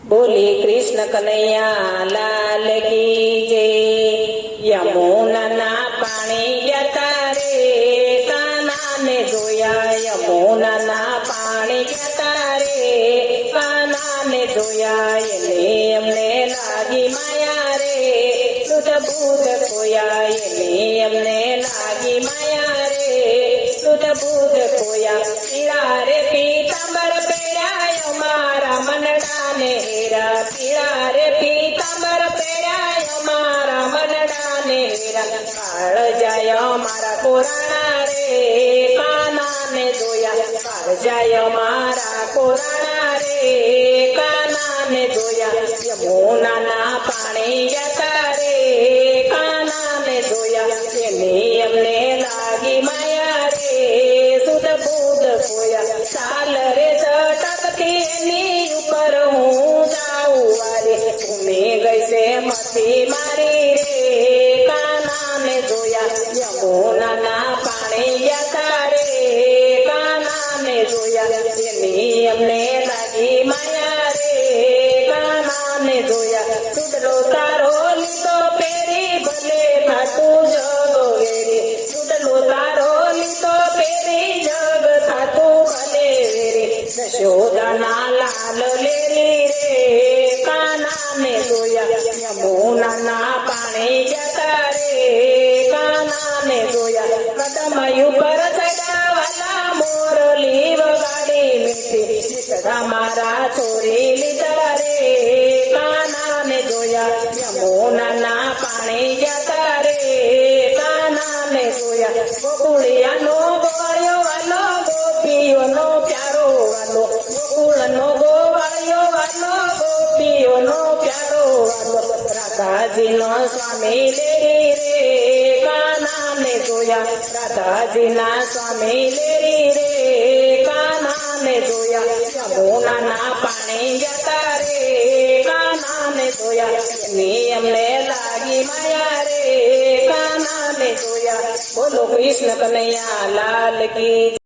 बोले कृष्ण कन्हैया लाल की जय। यमुना ना पाणी जता रे काना ने जोया, यमुना ना पाणी जता रे काना ने जोया। एने अमने लागी माया रे सुध बूध खोया, एने अमने लागी माया रे सुध बूध खोया। पीड़ा रे पीतांबर पेरायो मारा मनडा ने हीरा, पीड़ा रे पीतांबर पेरायो मारा मनडा ने हीरा। काळ जायो मारा कोराणा रे काना ने जोया, काळ जायो मारा कोराणा रे काना ने जोया। यमुना ना पाणी जता रे काना ने जोया, एने अमने लागी माया रे सुध बूध खोया। चाल रे झटकती एनी ઉપર હું જાઉં વારે, ઘૂમી ગઈ છે મથી મારી રે કાના ને જોયા। યમુના ના પાણી જતા રે કાના ને જોયા, એની અમને લાગી માયા રે કાના ને જોયા। સુડલો તારો લીધો પેરી ભલે થાતું જગ વેરી, સુડલો તારો લીધો પેરી જગ થાતું ભલે વેરી। यशोदाना लाल लेरी रे काना ने जोया, यमुना ना पाणी जता रे काना ने जोया। कदम ऊपर चढ़ावाला मोरली वगाड़ी मीठी, जिसदा मारा छोरी लीधा रे काना ने जोया। यमुना ना पाणी जता रे काना ने जोया। गोकुळिया नो गोवाळियो वालो गोपीओ नो प्यारो वालो, गोकुळ नो गोवाळियो वालो गोपीओ नो प्यारो वालो। राधाजी नो स्वामी लेरी रे काना ने जोया, राधाजी ना स्वामी लेरी रे काना ने जोया। यमुना ना पाणी जता रे काना ने जोया, एनी अमने लागी माया रे काना ने जोया। बोलो कृष्ण कन्हैया लाल की।